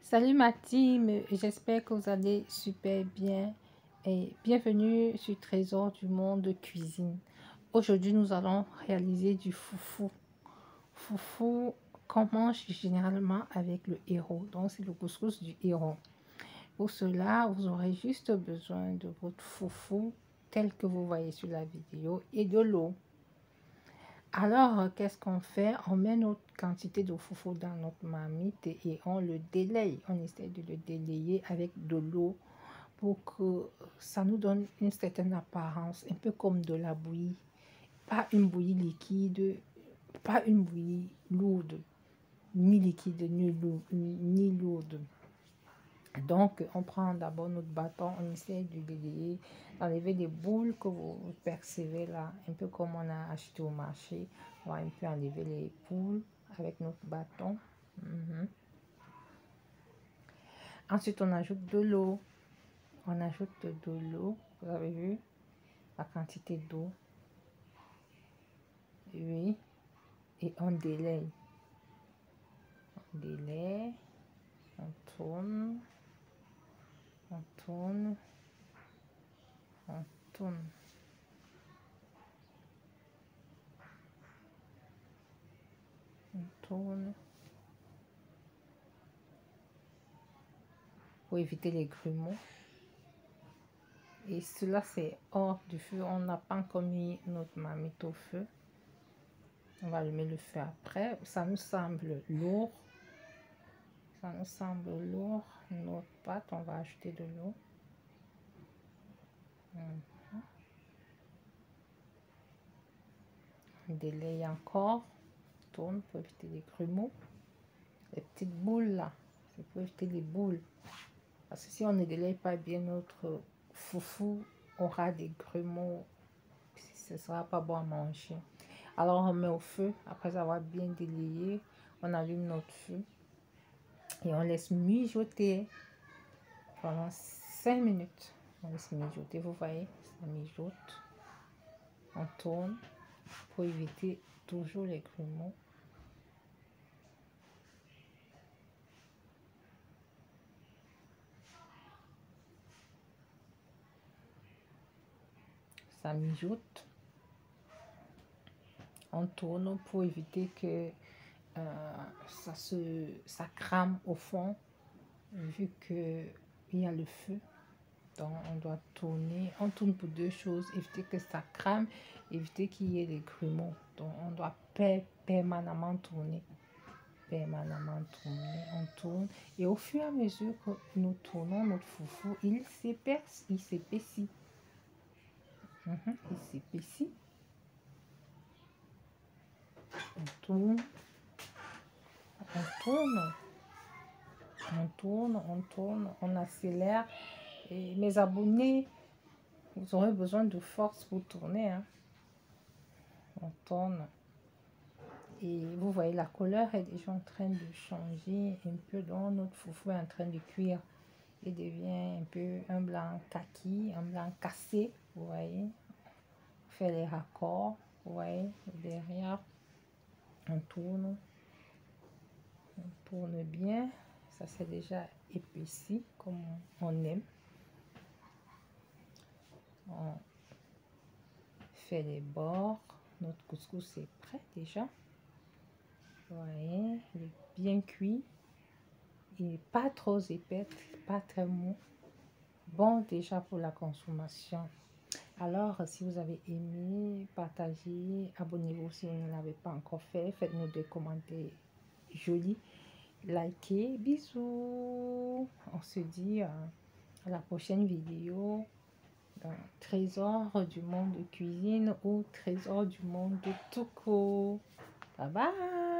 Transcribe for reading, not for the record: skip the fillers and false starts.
Salut ma team, j'espère que vous allez super bien et bienvenue sur Trésor du monde cuisine. Aujourd'hui, nous allons réaliser du foufou. Foufou qu'on mange généralement avec le héros, donc c'est le couscous du héros. Pour cela, vous aurez juste besoin de votre foufou tel que vous voyez sur la vidéo et de l'eau. Alors, qu'est-ce qu'on fait? On met notre quantité de foufou dans notre marmite et on le délaye. On essaie de le délayer avec de l'eau pour que ça nous donne une certaine apparence, un peu comme de la bouillie. Pas une bouillie liquide, pas une bouillie lourde, ni liquide, ni lourde. Donc, on prend d'abord notre bâton, on essaie de délayer, d'enlever des boules que vous percevez là, un peu comme on a acheté au marché. On va un peu enlever les boules avec notre bâton. Ensuite, on ajoute de l'eau. On ajoute de l'eau. Vous avez vu la quantité d'eau? Oui. Et on délaye. On délaye. On tourne. On tourne. On tourne. On tourne. Pour éviter les grumeaux. Et cela, c'est hors du feu. On n'a pas encore mis notre marmite au feu. On va allumer le feu après. Ça nous semble lourd. Ça nous semble lourd. Notre pâte, on va ajouter de l'eau. On délaye encore. On tourne pour éviter les grumeaux. Les petites boules là. C'est pour éviter les boules. Parce que si on ne délaye pas bien, notre foufou aura des grumeaux. Ce ne sera pas bon à manger. Alors on met au feu. Après avoir bien délayé, on allume notre feu. Et on laisse mijoter pendant 5 minutes. On laisse mijoter, vous voyez, ça mijote. On tourne pour éviter toujours les grumeaux. Ça mijote. On tourne pour éviter que ça crame au fond, vu qu'il y a le feu. Donc on doit tourner. On tourne pour deux choses: éviter que ça crame, éviter qu'il y ait des grumeaux. Donc on doit permanemment tourner. Permanemment tourner. On tourne. Et au fur et à mesure que nous tournons notre foufou, il s'épaissit. Il s'épaissit. Il s'épaissit. On tourne. On tourne. On tourne, on tourne, on accélère. Et mes abonnés, vous aurez besoin de force pour tourner. Hein. On tourne. Et vous voyez, la couleur est déjà en train de changer un peu. Donc notre foufou est en train de cuire. Il devient un peu un blanc kaki, un blanc cassé. Vous voyez. On fait les raccords. Vous voyez, derrière. On tourne. On tourne bien. Ça c'est déjà épaissi comme on aime. On fait les bords. Notre couscous est prêt déjà. Vous voyez, il est bien cuit. Il n'est pas trop épais, pas très mou. Bon déjà pour la consommation. Alors, si vous avez aimé, partagez, abonnez-vous si vous ne l'avez pas encore fait. Faites-nous des commentaires jolis. Likez. Bisous. On se dit à la prochaine vidéo. Trésor du monde de cuisine ou trésor du monde de tout court. Bye bye.